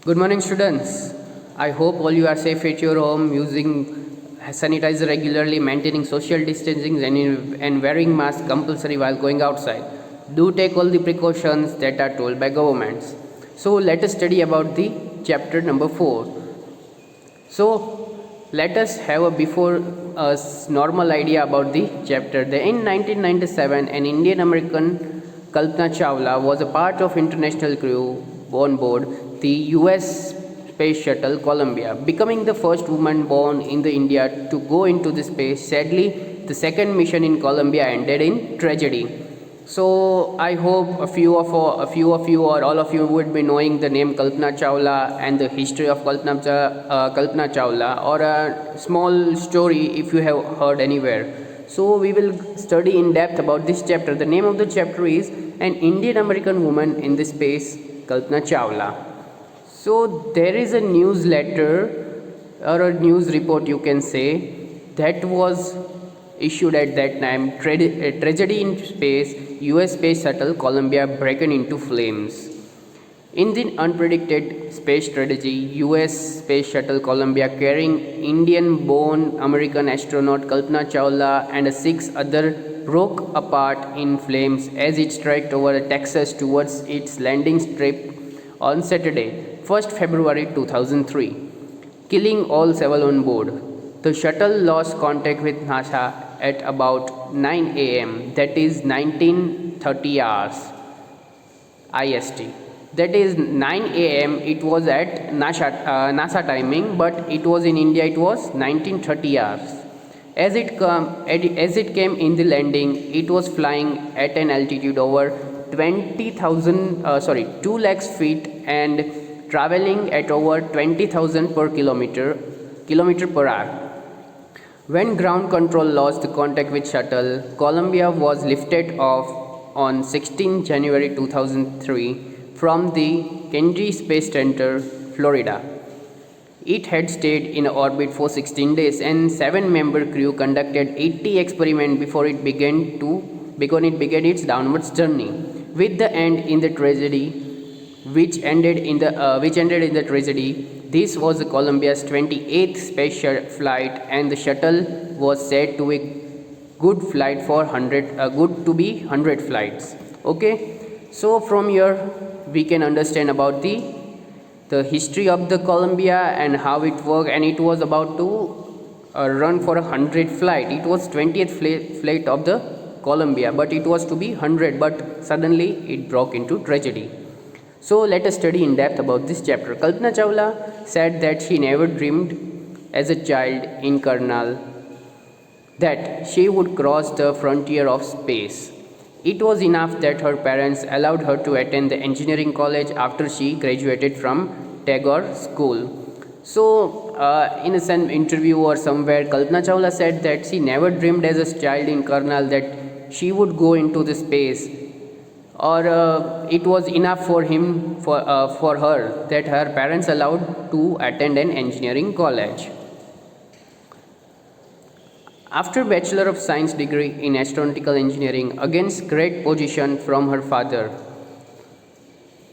Good morning, students. I hope all you are safe at your home, using sanitizer regularly, maintaining social distancing, and wearing mask compulsory while going outside. Do take all the precautions that are told by governments. So let us study about the chapter number 4. So let us have a before normal idea about the chapter. In 1997, an Indian American Kalpana Chawla was a part of international crew on board the US space shuttle Columbia, becoming the first woman born in the India to go into the space. Sadly, the second mission in Columbia ended in tragedy. So I hope a few of you or all of you would be knowing the name Kalpana Chawla and the history of Kalpana Chawla, or a small story if you have heard anywhere. So we will study in depth about this chapter. The name of the chapter is An Indian American Woman in the Space, Kalpana Chawla. So there is a newsletter or a news report, you can say, that was issued at that time. Tragedy in space, US space shuttle Columbia broken into flames. In the unpredicted space tragedy, US space shuttle Columbia, carrying Indian-born American astronaut Kalpana Chawla and 6 others, broke apart in flames as it trekked over Texas towards its landing strip on Saturday, 1st February 2003, killing all 7 on board. The shuttle lost contact with NASA at about 9 a.m., that is 1930 hours IST. That is 9 a.m. it was at NASA timing, but it was in India, it was 1930 hours. As it came in the landing, it was flying at an altitude over 2 lakhs feet and traveling at over 20,000 per kilometer per hour. When ground control lost the contact with shuttle, Columbia was lifted off on 16 January 2003 from the Kennedy Space Center, Florida. It had stayed in orbit for 16 days, and 7-member crew conducted 80 experiments before it began its downwards journey. With the end in the tragedy, which ended in the tragedy, this was Columbia's 28th space flight, and the shuttle was said to be good to be 100 flights. Okay, so from here we can understand about the history of the Columbia and how it worked, and it was about to run for 100 flight. It was 20th flight of the Columbia, but it was to be 100, but suddenly it broke into tragedy. So let us study in depth about this chapter. Kalpana Chawla said that she never dreamed as a child in Karnal that she would cross the frontier of space. It was enough that her parents allowed her to attend the engineering college after she graduated from Tagore School. So, in an interview or somewhere, Kalpana Chawla said that she never dreamed as a child in Karnal that she would go into the space, or it was enough for her that her parents allowed to attend an engineering college. After Bachelor of Science degree in Astronautical Engineering against great opposition from her father,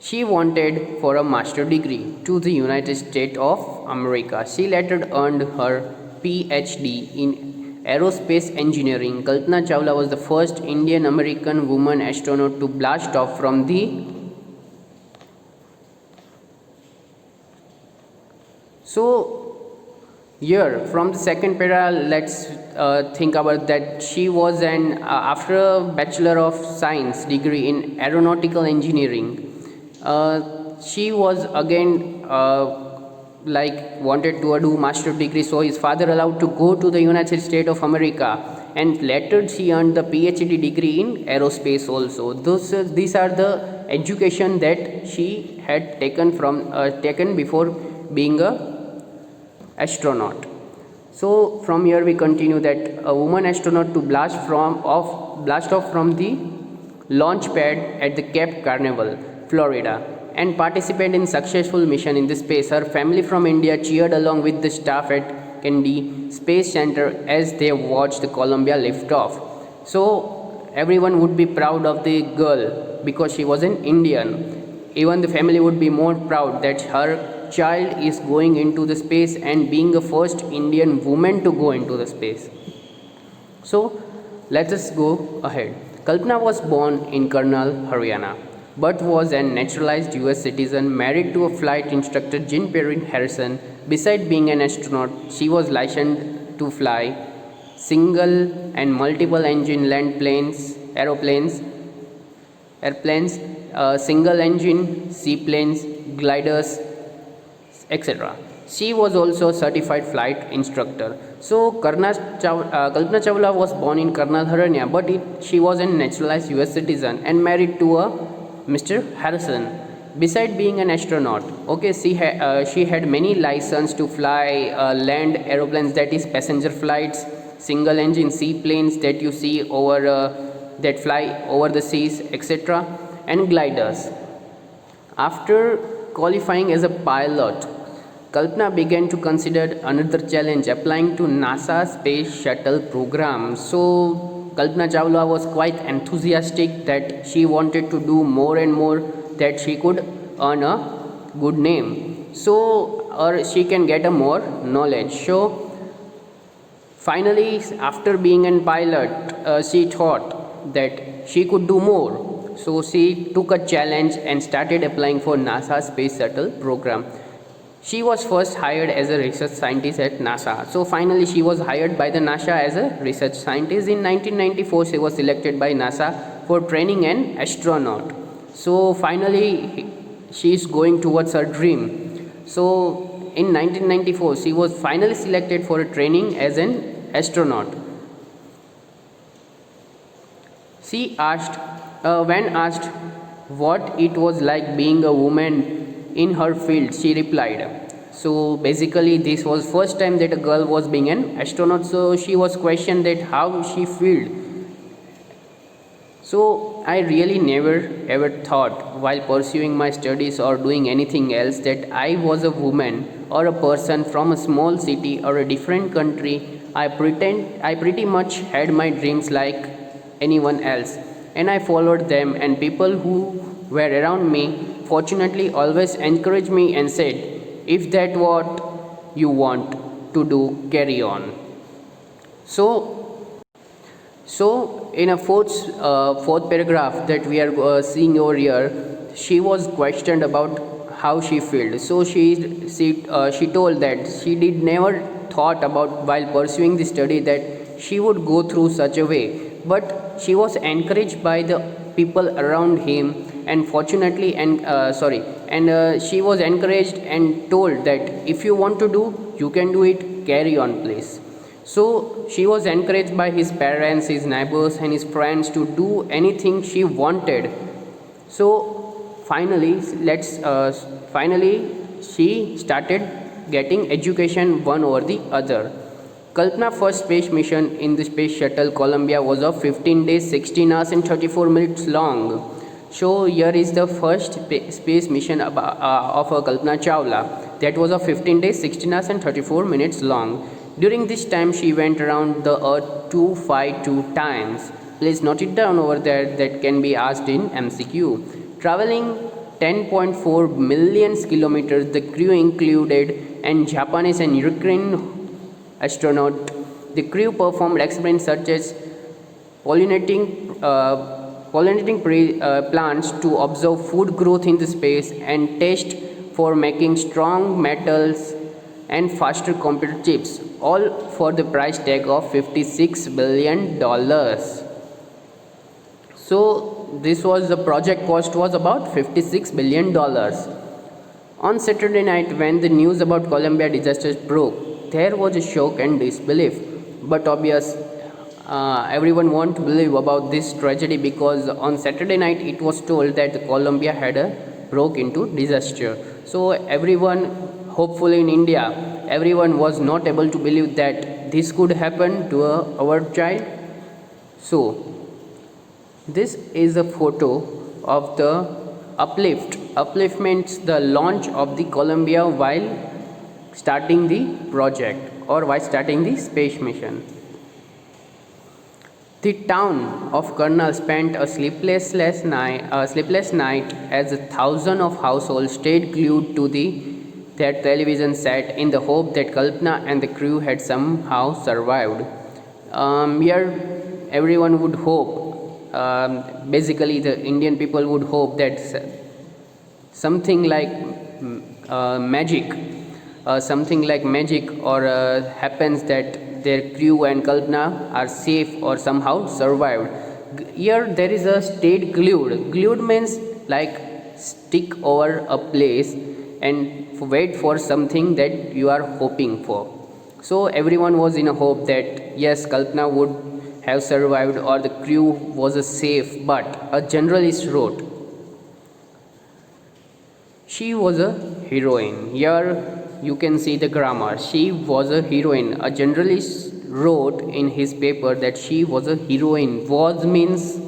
she wanted for a master degree to the United States of America. She later earned her PhD in aerospace engineering. Kalpana Chawla was the first Indian American woman astronaut to blast off from the here from the second para, let's think about that. She was after a Bachelor of Science degree in Aeronautical Engineering, she was again wanted to do master degree, so his father allowed to go to the United States of America, and later she earned the PhD degree in aerospace also. These are the education that she had taken before being a astronaut. So from here we continue that a woman astronaut to blast off from the launch pad at the Cape Canaveral, Florida, and participate in successful mission in the space. Her family from India cheered along with the staff at Kennedy Space Center as they watched the Columbia lift off. So everyone would be proud of the girl because she was an Indian. Even the family would be more proud that her child is going into the space and being the first Indian woman to go into the space. So let us go ahead. Kalpana was born in Karnal, Haryana, but was a naturalized US citizen, married to a flight instructor Jean Perrin Harrison. Besides being an astronaut, she was licensed to fly single and multiple engine land planes, airplanes, single engine seaplanes, gliders, etc. She was also a certified flight instructor. So Kalpana Chawla was born in Karnal, Haryana, but she was a naturalized US citizen and married to a Mr. Harrison. Besides being an astronaut, okay, she had many license to fly land aeroplanes, that is passenger flights, single engine seaplanes that you see over that fly over the seas, etc., and gliders. After qualifying as a pilot, Kalpana began to consider another challenge, applying to NASA Space Shuttle program. So Kalpana Chawla was quite enthusiastic that she wanted to do more and more, that she could earn a good name, so or she can get a more knowledge. So finally, after being a pilot, she thought that she could do more. So she took a challenge and started applying for NASA Space Shuttle program. She was first hired as a research scientist at NASA. So finally she was hired by the NASA as a research scientist. In 1994 she was selected by NASA for training an astronaut. So finally she is going towards her dream. So in 1994 she was finally selected for a training as an astronaut. She asked, when asked what it was like being a woman in her field, she replied. So basically this was first time that a girl was being an astronaut, so she was questioned that how she felt. So I really never ever thought while pursuing my studies or doing anything else that I was a woman or a person from a small city or a different country. I pretty much had my dreams like anyone else, and I followed them, and people who were around me fortunately always encouraged me and said, if that what you want to do, carry on. So in a fourth paragraph that we are seeing over here, she was questioned about how she felt. So she told that she did never thought about while pursuing the study that she would go through such a way, but she was encouraged by the people around him, and fortunately she was encouraged and told that if you want to do, you can do it, carry on please. So she was encouraged by his parents, his neighbors and his friends to do anything she wanted. So finally she started getting education one over the other. Kalpana's first space mission in the space shuttle Columbia was of 15 days, 16 hours and 34 minutes long. So here is the first space mission of Kalpana Chawla, that was of 15 days, 16 hours and 34 minutes long. During this time she went around the earth 252 times. Please note it down over there, that can be asked in MCQ. Traveling 10.4 million kilometers, the crew included an Japanese and Ukrainian astronaut. The crew performed experiments such as pollinating plants to observe food growth in the space and test for making strong metals and faster computer chips, all for the price tag of $56 billion. So this was the project cost was about $56 billion. On Saturday night, when the news about Columbia disaster broke, there was a shock and disbelief. But obvious, everyone won't believe about this tragedy, because on Saturday night it was told that Columbia had broke into disaster. So everyone, hopefully in India, everyone was not able to believe that this could happen to our child. So this is a photo of the uplift. Uplift means the launch of the Columbia while starting the project or while starting the space mission. The town of Karnal spent a sleepless night as thousands of households stayed glued to the their television set in the hope that Kalpana and the crew had somehow survived. Here, everyone would hope, basically, the Indian people would hope that something like magic, something like magic or happens that their crew and Kalpana are safe or somehow survived. Here there is a stayed glued. Glued means like stick over a place and wait for something that you are hoping for. So everyone was in a hope that yes, Kalpana would have survived or the crew was a safe, but a journalist wrote she was a heroine. Here you can see the grammar. She was a heroine. A journalist wrote in his paper that she was a heroine. Was means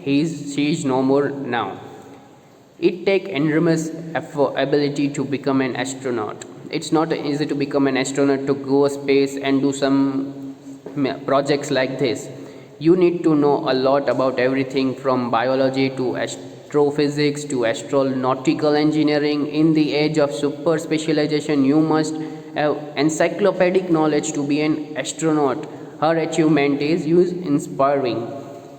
she is no more now. It takes enormous ability to become an astronaut. It's not easy to become an astronaut, to go space and do some projects like this. You need to know a lot about everything from biology to astrophysics to astronautical engineering. In the age of super specialization, you must have encyclopedic knowledge to be an astronaut. Her achievement is inspiring.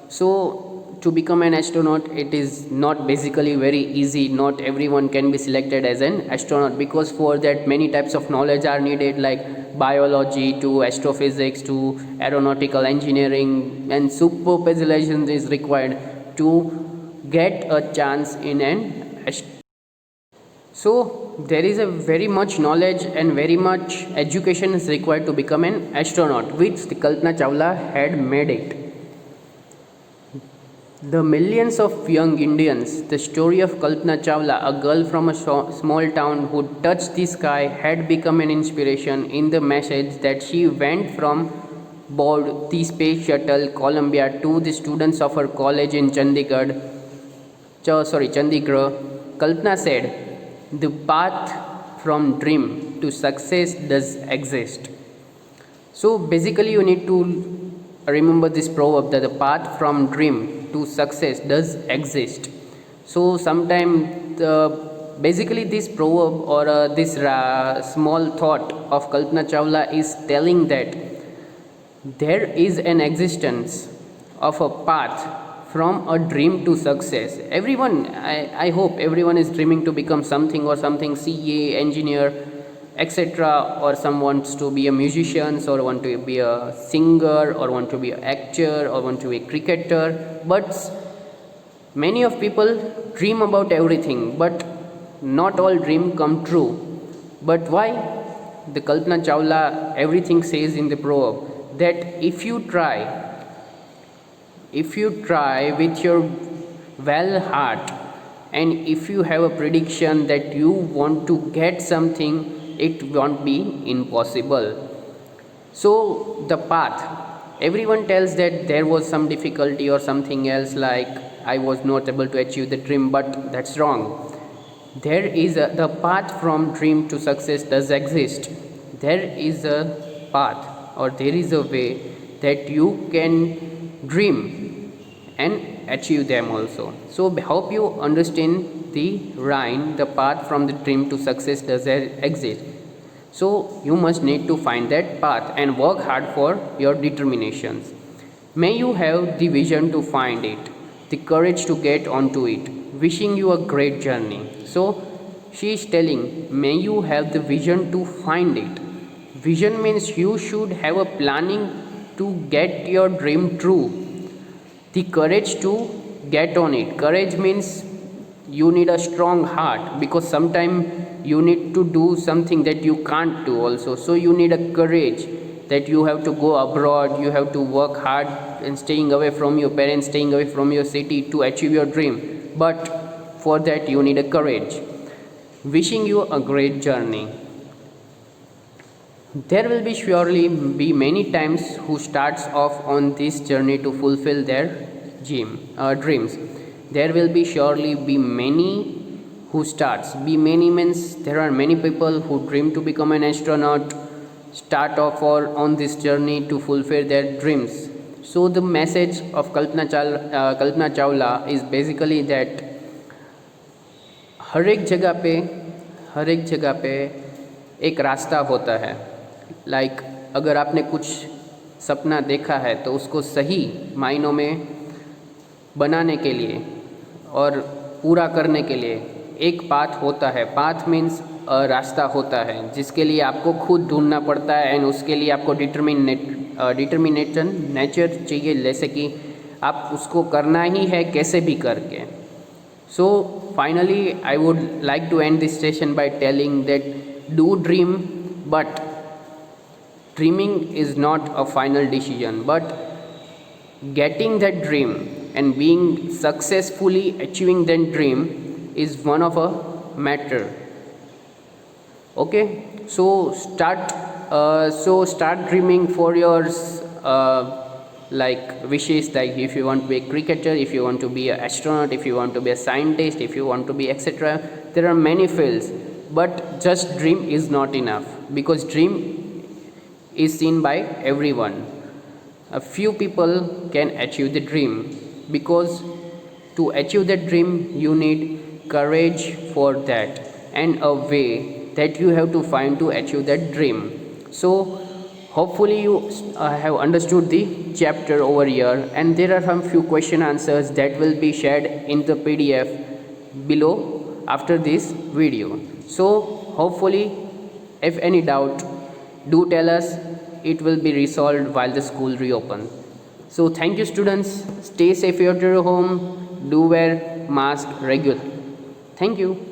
So to become an astronaut, it is not basically very easy. Not everyone can be selected as an astronaut, because for that many types of knowledge are needed, like biology to astrophysics to aeronautical engineering, and super specialization is required to get a chance in an so there is a very much knowledge and very much education is required to become an astronaut, which the Kalpana Chawla had made it. The millions of young Indians, the story of Kalpana Chawla, a girl from a small town who touched the sky, had become an inspiration in the message that she went from board the space shuttle Columbia to the students of her college in Chandigarh. Kalpana said, "The path from dream to success does exist." So basically, you need to remember this proverb that the path from dream to success does exist. So sometime basically this proverb or this small thought of Kalpana Chawla is telling that there is an existence of a path from a dream to success. Everyone, I hope everyone is dreaming to become something or something, CA, engineer, etc., or some wants to be a musician, or want to be a singer, or want to be an actor, or want to be a cricketer. But many of people dream about everything, but not all dream come true. But why? The Kalpana Chawla, everything says in the proverb that if you try with your well heart, and if you have a prediction that you want to get something, it won't be impossible. So the path, everyone tells that there was some difficulty or something else, like I was not able to achieve the dream, but that's wrong. There is the path from dream to success does exist. There is a path, or there is a way that you can dream and achieve them also. So hope you understand the rhyme, the path from the dream to success does exist. So you must need to find that path and work hard for your determinations. May you have the vision to find it, the courage to get onto it. Wishing you a great journey. So she is telling, may you have the vision to find it. Vision means you should have a planning to get your dream true. The courage to get on it. Courage means you need a strong heart, because sometimes you need to do something that you can't do also. So you need a courage that you have to go abroad, you have to work hard and staying away from your parents, staying away from your city to achieve your dream. But for that you need a courage. Wishing you a great journey. There will be surely be many times who starts off on this journey to fulfill their dreams. There will be surely be many who starts. Be many means there are many people who dream to become an astronaut, start off or on this journey to fulfill their dreams. So the message of Kalpana Chawla is basically that हर एक जगह पे हर एक जगह पे एक रास्ता होता है। लाइक अगर आपने कुछ सपना देखा है तो उसको सही मायनों में बनाने के लिए और पूरा करने के लिए एक पाथ होता है। पाथ मीन्स रास्ता होता है जिसके लिए आपको खुद ढूंढना पड़ता है एंड उसके लिए आपको डिटर्मिनेशन नेचर चाहिए, जैसे कि आप उसको करना ही है कैसे भी करके। So finally I would like to end this session by telling that do dream, but dreaming is not a final decision, but getting that dream and being successfully achieving that dream is one of a matter. Okay, so start dreaming for your like wishes, like if you want to be a cricketer, if you want to be an astronaut, if you want to be a scientist, if you want to be etc. There are many fields, but just dream is not enough, because dream is seen by everyone. A few people can achieve the dream, because to achieve that dream you need courage for that and a way that you have to find to achieve that dream. So hopefully you have understood the chapter over here, and there are some few question answers that will be shared in the PDF below after this video. So hopefully if any doubt, do tell us, it will be resolved while the school reopen. So thank you students, stay safe at your home, do wear mask regularly. Thank you.